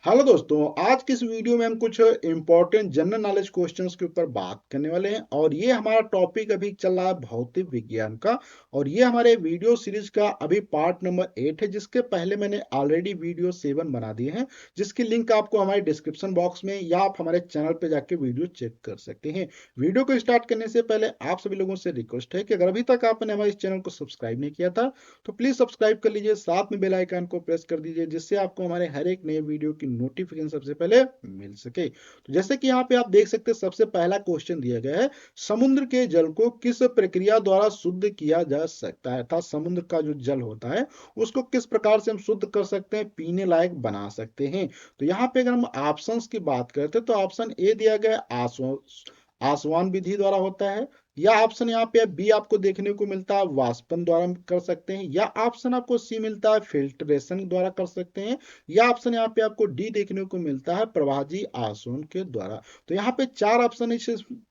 Hello दोस्तों, आज की इस वीडियो में हम कुछ इंपॉर्टेंट जनरल नॉलेज क्वेश्चंस के ऊपर बात करने वाले हैं और ये हमारा टॉपिक अभी चल रहा है भौतिक विज्ञान का। और ये हमारे वीडियो सीरीज का अभी पार्ट नंबर 8 है, जिसके पहले मैंने ऑलरेडी वीडियो 7 बना दिए हैं, जिसकी लिंक आपको हमारे डिस्क्रिप्शन बॉक्स में या आप हमारे चैनल पे जाके वीडियो चेक कर सकते हैं। वीडियो को स्टार्ट करने से पहले आप सभी लोगों से रिक्वेस्ट है कि अगर अभी तक आपने हमारे इस चैनल को सब्सक्राइब नहीं किया था तो प्लीज सब्सक्राइब कर लीजिए, साथ में बेल आइकन को प्रेस कर दीजिए, जिससे आपको हमारे हर एक नए वीडियो की नोटिफिकेशन सबसे पहले मिल सके। तो जैसे कि यहाँ पे आप देख सकते हैं, सबसे पहला क्वेश्चन दिया गया है, समुद्र के जल को किस प्रक्रिया द्वारा शुद्ध किया जा सकता है, अर्थात समुद्र का जो जल होता है उसको किस प्रकार से हम शुद्ध कर सकते हैं, पीने लायक बना सकते हैं। तो यहाँ पे अगर हम ऑप्शंस की बात करते हैं तो ऑप्शन ए दिया गया है आसवान विधि द्वारा होता है, या ऑप्शन यहाँ पे बी आपको देखने को मिलता है वाष्पन द्वारा कर सकते हैं, या ऑप्शन आपको सी मिलता है फिल्ट्रेशन द्वारा कर सकते हैं, या ऑप्शन यहाँ पे आपको डी देखने को मिलता है प्रवाही आसवन के द्वारा। तो यहाँ पे चार ऑप्शन है,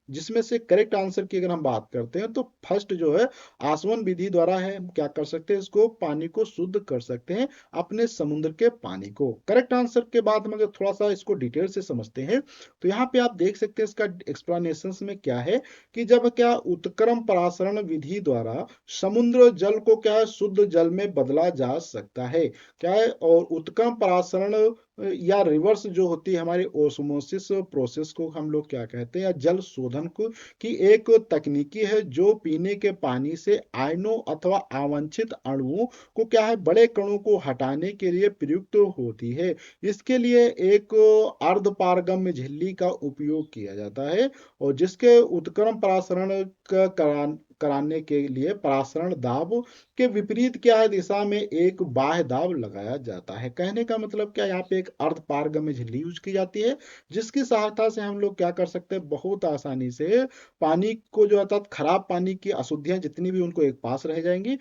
जिसमें से करेक्ट आंसर की अगर हम बात करते हैं तो फर्स्ट जो है आसवन विधि द्वारा है, हम क्या कर सकते हैं, इसको पानी को शुद्ध कर सकते हैं, अपने समुद्र के पानी को। करेक्ट आंसर के बाद हम अगर थोड़ा सा इसको डिटेल से समझते हैं तो यहाँ पे आप देख सकते हैं इसका एक्सप्लेनेशन में क्या है कि जब क्या उत्क्रम परासरण विधि द्वारा समुद्र जल को क्या है शुद्ध जल में बदला जा सकता है, क्या है, और उत्क्रम परासरण या रिवर्स जो होती है हमारी ओस्मोसिस प्रोसेस को हम लोग क्या कहते हैं, या जल शोधन को, की एक तकनीकी है जो पीने के पानी से आयनों अथवा अवांछित अणुओं को क्या है बड़े कणों को हटाने के लिए प्रयुक्त होती है। इसके लिए एक अर्धपारगम्य झिल्ली का उपयोग किया जाता है, और जिसके उत्क्रम परासरण कराने के लिए परासरण दाब के विपरीत क्या है दिशा में एक बाह्य दाब लगाया जाता है। कहने का मतलब क्या, यहाँ पे एक अर्ध पारगम्य झिल्ली यूज की जाती है, जिसकी सहायता से हम लोग क्या कर सकते हैं, बहुत आसानी से पानी को जो अर्थात खराब पानी की अशुद्धियां जितनी भी उनको एक पास रह जाएंगी,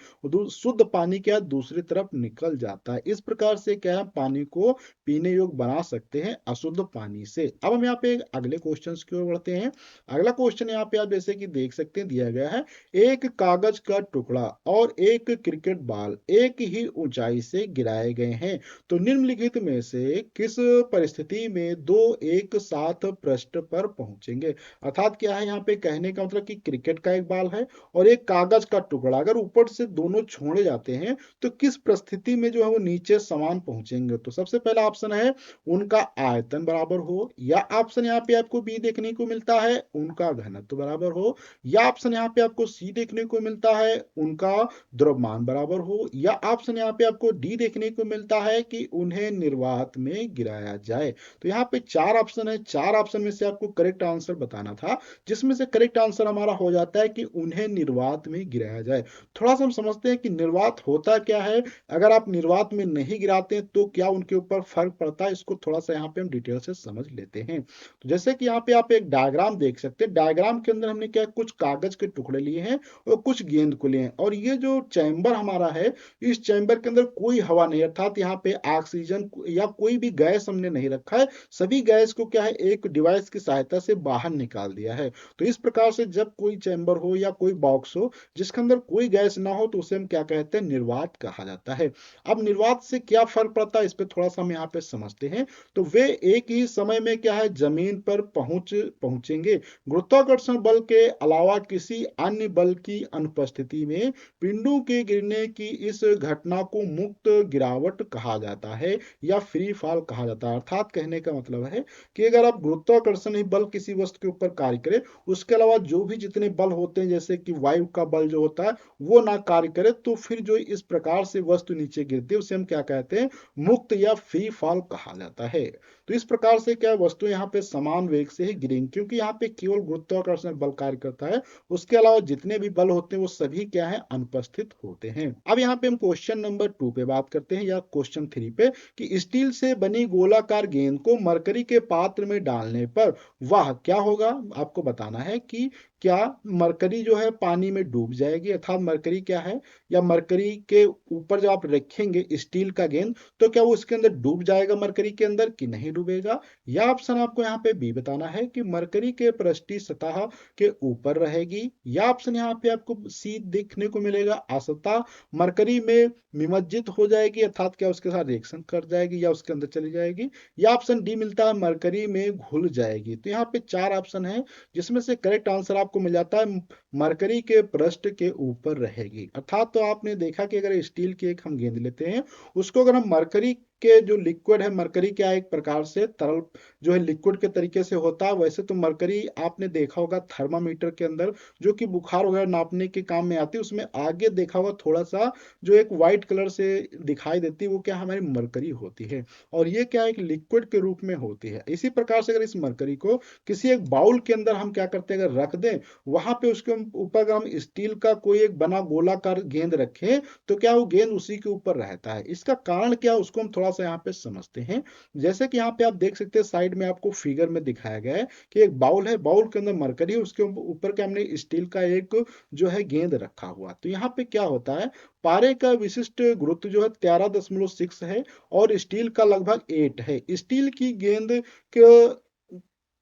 शुद्ध पानी क्या दूसरी तरफ निकल जाता है। इस प्रकार से क्या है पानी को पीने योग्य बना सकते हैं अशुद्ध पानी से। अब हम यहाँ पे अगले क्वेश्चन की ओर बढ़ते हैं। अगला क्वेश्चन यहाँ पे आप जैसे कि देख सकते हैं दिया गया है, एक कागज का टुकड़ा और एक क्रिकेट बॉल एक ही ऊंचाई से गिराए गए हैं, तो निम्नलिखित में से किस परिस्थिति में दो एक साथ पृष्ठ पर पहुंचेंगे। अर्थात क्या है यहाँ पे कहने का मतलब कि क्रिकेट का एक बॉल है और एक कागज का टुकड़ा, अगर ऊपर से दोनों छोड़े जाते हैं तो किस परिस्थिति में जो है वो नीचे समान पहुंचेंगे। तो सबसे पहला ऑप्शन है उनका आयतन बराबर हो, या ऑप्शन यहाँ पे आपको बी देखने को मिलता है उनका घनत्व बराबर हो, या ऑप्शन यहाँ पे आपको सी देखने को मिलता है उनका द्रव्यमान बराबर हो, या ऑप्शन यहाँ पे आपको डी देखने को मिलता है कि उन्हें निर्वात में गिराया जाए। तो यहाँ पे चार ऑप्शन है, चार ऑप्शन में से आपको करेक्ट आंसर बताना था, जिसमें से करेक्ट आंसर हमारा हो जाता है कि उन्हें निर्वात में गिराया जाए। थोड़ा सा हम समझते हैं कि निर्वात होता क्या है, अगर आप निर्वात में नहीं गिराते तो क्या उनके ऊपर फर्क पड़ता है, इसको थोड़ा सा यहाँ पे हम डिटेल से समझ लेते हैं। तो जैसे कि यहाँ पे आप एक डायग्राम देख सकते हैं, डायग्राम के अंदर हमने क्या कुछ कागज के टुकड़े लिए हैं और कुछ गेंद को लिए हैं, और ये जो चैम्बर हमारा है इस चैम्बर के अंदर कोई हवा नहीं, अर्थात यहाँ पे ऑक्सीजन या कोई भी गैस हमने नहीं रखा है, सभी गैस को क्या है एक डिवाइस की सहायता से बाहर निकाल दिया है। तो इस प्रकार से जब कोई चैम्बर हो या कोई बॉक्स हो जिसके अंदर कोई गैस ना हो तो उसे हम क्या कहते हैं, निर्वात कहा जाता है। अब निर्वात से क्या फर्क पड़ता है इस पे थोड़ा सा हम यहाँ पे समझते हैं। तो वे एक ही समय में क्या है जमीन पर पहुंचेंगे। गुरुत्वाकर्षण बल के अलावा किसी अन्य बल की अनुपस्थिति में पिंडों के गिरने की इस घटना को मुक्त गिरावट कहा जाता है या फ्री फॉल कहा जाता है। अर्थात कहने का मतलब है कि अगर आप गुरुत्वाकर्षण ही बल किसी वस्तु के ऊपर कार्य करे, उसके अलावा जो भी जितने बल होते हैं जैसे कि वायु का बल जो होता है वो ना कार्य करे, तो फिर जो इस प्रकार से वस्तु नीचे गिरती है उसे हम क्या कहते हैं, मुक्त या फ्री फॉल कहा जाता है। तो इस प्रकार से क्या वस्तु यहाँ पे समान वेग से ही गिरेंगी, क्योंकि यहाँ पे केवल गुरुत्वाकर्षण बल कार्य करता है, उसके अलावा जितने भी बल होते हैं वो सभी क्या है अनुपस्थित होते हैं। अब यहाँ पे हम क्वेश्चन नंबर 2 पे बात करते हैं, या क्वेश्चन 3 पे, कि स्टील से बनी गोलाकार गेंद को मरकरी के पात्र में डालने पर वह क्या होगा। आपको बताना है कि क्या मरकरी जो है पानी में डूब जाएगी, अर्थात मरकरी क्या है, या मरकरी के ऊपर जब आप रखेंगे स्टील का गेंद तो क्या वो इसके अंदर डूब जाएगा मरकरी के अंदर कि नहीं डूबेगा। या ऑप्शन आपको यहाँ पे बी बताना है कि मरकरी के पृष्ठीय सतह के ऊपर रहेगी। या ऑप्शन यहाँ पे आपको सी देखने को मिलेगा, असतः मरकरी में निमज्जित हो जाएगी, अर्थात क्या उसके साथ रिएक्शन कर जाएगी या उसके अंदर चली जाएगी। या ऑप्शन डी मिलता है मरकरी में घुल जाएगी। तो यहाँ पे चार ऑप्शन है जिसमें से करेक्ट आंसर आपको मिल जाता है मरकरी के पृष्ठ के ऊपर रहेगी। अर्थात तो आपने देखा कि अगर स्टील की एक हम गेंद लेते हैं, उसको अगर हम मरकरी के जो लिक्विड है, मरकरी क्या एक प्रकार से तरल जो है लिक्विड के तरीके से होता है। वैसे तो मरकरी आपने देखा होगा थर्मामीटर के अंदर जो कि बुखार वगैरह नापने के काम में आती है, उसमें आगे देखा होगा थोड़ा सा जो एक व्हाइट कलर से दिखाई देती है, वो क्या हमारी मरकरी होती है। और ये क्या एक लिक्विड के रूप में होती है। इसी प्रकार से अगर इस मरकरी को किसी एक बाउल के अंदर हम क्या करते हैं, अगर रख दें, वहां पे उसके ऊपर अगर हम स्टील का कोई एक बना गोलाकार गेंद रखें तो क्या वो गेंद उसी के ऊपर रहता है। इसका कारण क्या उसको हम थोड़ा सा यहाँ पे समझते हैं। जैसे कि यहाँ पे आप देख सकते हैं साइड में आपको फिगर में दिखाया गया है कि एक बाउल है, बाउल के अंदर मरकरी है, उसके ऊपर क्या हमने स्टील का एक जो है गेंद रखा हुआ। तो यहाँ पे क्या होता है, पारे का विशिष्ट गुरुत्व जो है 13.6 है और स्टील का लगभग 8 है। स्टील की गेंद के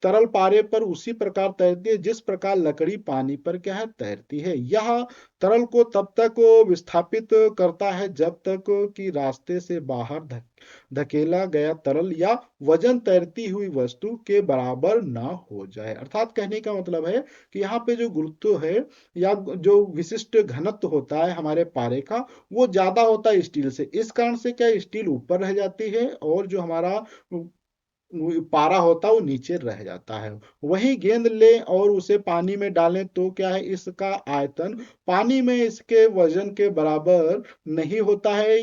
तरल पारे पर उसी प्रकार तैरती है जिस प्रकार लकड़ी पानी पर क्या है तैरती है। यह तरल को तब तक विस्थापित करता है जब तक कि रास्ते से बाहर धकेला गया तरल या वजन तैरती हुई वस्तु के बराबर ना हो जाए। अर्थात कहने का मतलब है कि यहाँ पे जो गुरुत्व है या जो विशिष्ट घनत्व होता है हमारे पारे का, वो ज्यादा होता है स्टील से। इस कारण से क्या स्टील ऊपर रह जाती है और जो हमारा पारा होता है वो नीचे रह जाता है। वही गेंद ले और उसे पानी में डालें तो क्या है, इसका आयतन पानी में इसके वजन के बराबर नहीं होता है।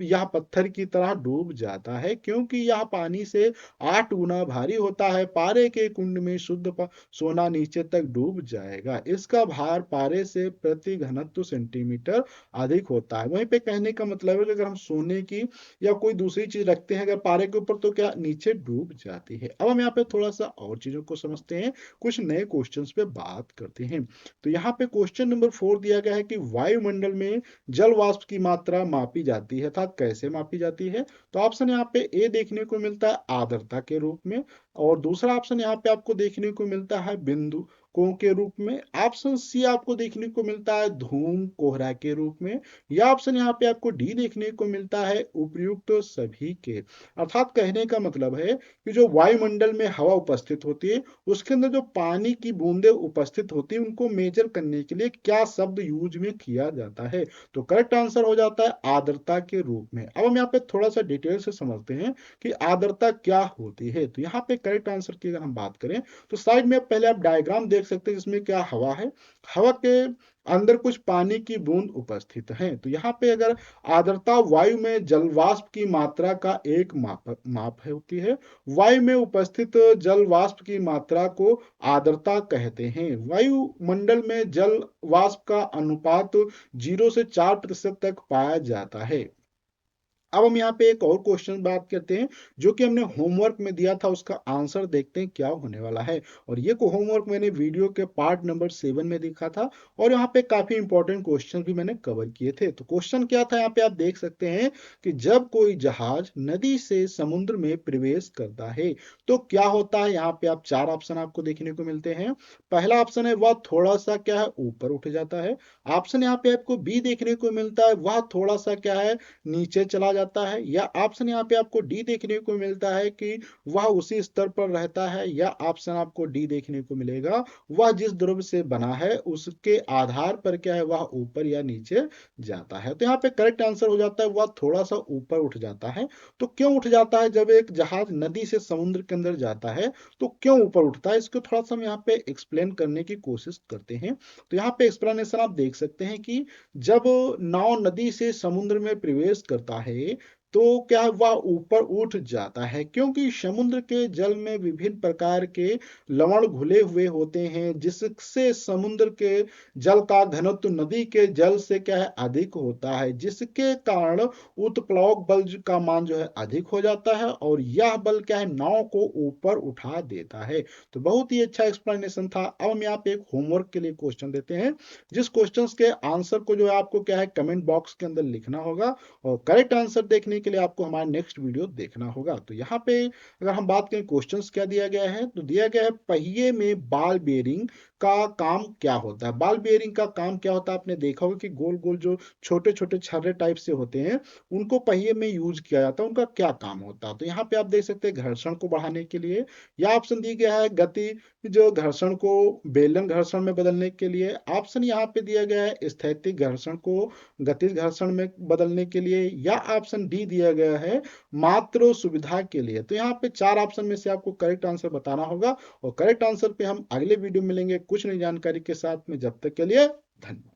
यह पत्थर की तरह डूब जाता है क्योंकि यह पानी से 8 गुना भारी होता है। पारे के कुंड में शुद्ध सोना नीचे तक डूब जाएगा। इसका भार पारे से प्रति घनत्व सेंटीमीटर अधिक होता है। वहीं पे कहने का मतलब है कि अगर हम सोने की या कोई दूसरी चीज रखते हैं अगर पारे के ऊपर तो क्या नीचे डूब जाती है। अब हम यहाँ पे थोड़ा सा और चीजों को समझते हैं, कुछ नए क्वेश्चंस पे बात करते हैं। तो यहाँ पे क्वेश्चन नंबर 4 दिया गया है कि वायुमंडल में जल वाष्प की मात्रा मापी जाती है, अर्थात कैसे मापी जाती है। तो ऑप्शन यहाँ पे ए देखने को मिलता है आर्द्रता के रूप में, और दूसरा ऑप्शन यहाँ पे आपको देखने को मिलता है बिंदु कों के रूप में। ऑप्शन सी आपको देखने को मिलता है धूम कोहरा के रूप में। या ऑप्शन यहाँ पे आपको डी देखने को मिलता है उपयुक्त सभी के। अर्थात कहने का मतलब है कि जो वायुमंडल में हवा उपस्थित होती है उसके अंदर जो पानी की बूंदें उपस्थित होती है उनको मेजर करने के लिए क्या शब्द यूज में किया जाता है। तो करेक्ट आंसर हो जाता है आर्द्रता के रूप में। अब हम यहाँ पे थोड़ा सा डिटेल से समझते हैं कि आर्द्रता क्या होती है। तो यहाँ पे करेक्ट आंसर की अगर हम बात करें तो साइड में पहले आप डायग्राम देख सकते हैं जिसमें क्या हवा है, हवा के अंदर कुछ पानी की बूंद उपस्थित है। तो यहाँ पे अगर आर्द्रता वायु में जल वाष्प की मात्रा का एक माप है होती है। वायु में उपस्थित जल वाष्प की मात्रा को आर्द्रता कहते हैं। वायुमंडल में जल वाष्प का अनुपात 0 से 4% तक पाया जाता है। अब हम यहाँ पे एक और क्वेश्चन बात करते हैं जो कि हमने होमवर्क में दिया था, उसका आंसर देखते हैं क्या होने वाला है। और ये को होमवर्क मैंने वीडियो के पार्ट नंबर 7 में देखा था और यहाँ पे काफी इंपॉर्टेंट क्वेश्चन भी मैंने कवर किए थे। तो क्वेश्चन क्या था यहाँ पे आप देख सकते हैं कि जब कोई जहाज नदी से समुद्र में प्रवेश करता है तो क्या होता है। यहाँ पे आप चार ऑप्शन आपको देखने को मिलते हैं। पहला ऑप्शन है वह थोड़ा सा क्या है ऊपर उठ जाता है। ऑप्शन यहाँ पे आपको बी देखने को मिलता है वह थोड़ा सा क्या है नीचे चला जाता है। या ऑप्शन यहाँ पे आपको डी देखने को मिलता है कि वह उसी स्तर पर रहता है। या ऑप्शन आपको डी देखने को मिलेगा वह जिस द्रव्य से बना है उसके आधार पर क्या है वह ऊपर या नीचे जाता है। तो यहाँ पे करेक्ट आंसर हो जाता है वह थोड़ा सा ऊपर उठ जाता है। तो क्यों उठ जाता है, जब एक जहाज नदी से समुद्र के अंदर जाता है तो क्यों ऊपर उठता है, इसको थोड़ा सा हम यहाँ पे एक्सप्लेन करने की कोशिश करते हैं। तो यहाँ पे एक्सप्लेनेशन आप देख सकते हैं कि जब नाव नदी से समुद्र में प्रवेश करता है तो क्या है वह ऊपर उठ जाता है, क्योंकि समुद्र के जल में विभिन्न प्रकार के लवण घुले हुए होते हैं, जिससे समुद्र के जल का घनत्व नदी के जल से क्या है अधिक होता है, जिसके कारण उत्प्लवक बल का मान जो है अधिक हो जाता है, और यह बल क्या है नाव को ऊपर उठा देता है। तो बहुत ही अच्छा एक्सप्लेनेशन था। अब हम यहाँ पे एक होमवर्क के लिए क्वेश्चन देते हैं, जिस क्वेश्चन के आंसर को जो है आपको क्या है कमेंट बॉक्स के अंदर लिखना होगा, और करेक्ट आंसर देखने के लिए आपको हमारा नेक्स्ट वीडियो देखना होगा। तो यहाँ पे अगर हम बात करें क्वेश्चंस क्या दिया गया है, तो दिया गया है पहिए में बॉल बेयरिंग का काम क्या होता है। बॉल बेयरिंग का काम क्या होता है, आपने देखा होगा कि गोल गोल जो छोटे छोटे छर्रे टाइप से होते हैं, उनको पहिए में यूज किया जाता है, उनका क्या काम होता है। तो यहाँ पे आप देख सकते हैं घर्षण को बढ़ाने के लिए, या ऑप्शन दी गया है गति जो घर्षण को बेलन घर्षण में बदलने के लिए, ऑप्शन यहाँ पे दिया गया है स्थैतिक घर्षण को गतिज घर्षण में बदलने के लिए, या ऑप्शन डी दिया गया है मात्र सुविधा के लिए। तो यहाँ पे चार ऑप्शन में से आपको करेक्ट आंसर बताना होगा, और करेक्ट आंसर पे हम अगले वीडियो में मिलेंगे कुछ नई जानकारी के साथ में। जब तक के लिए धन्यवाद।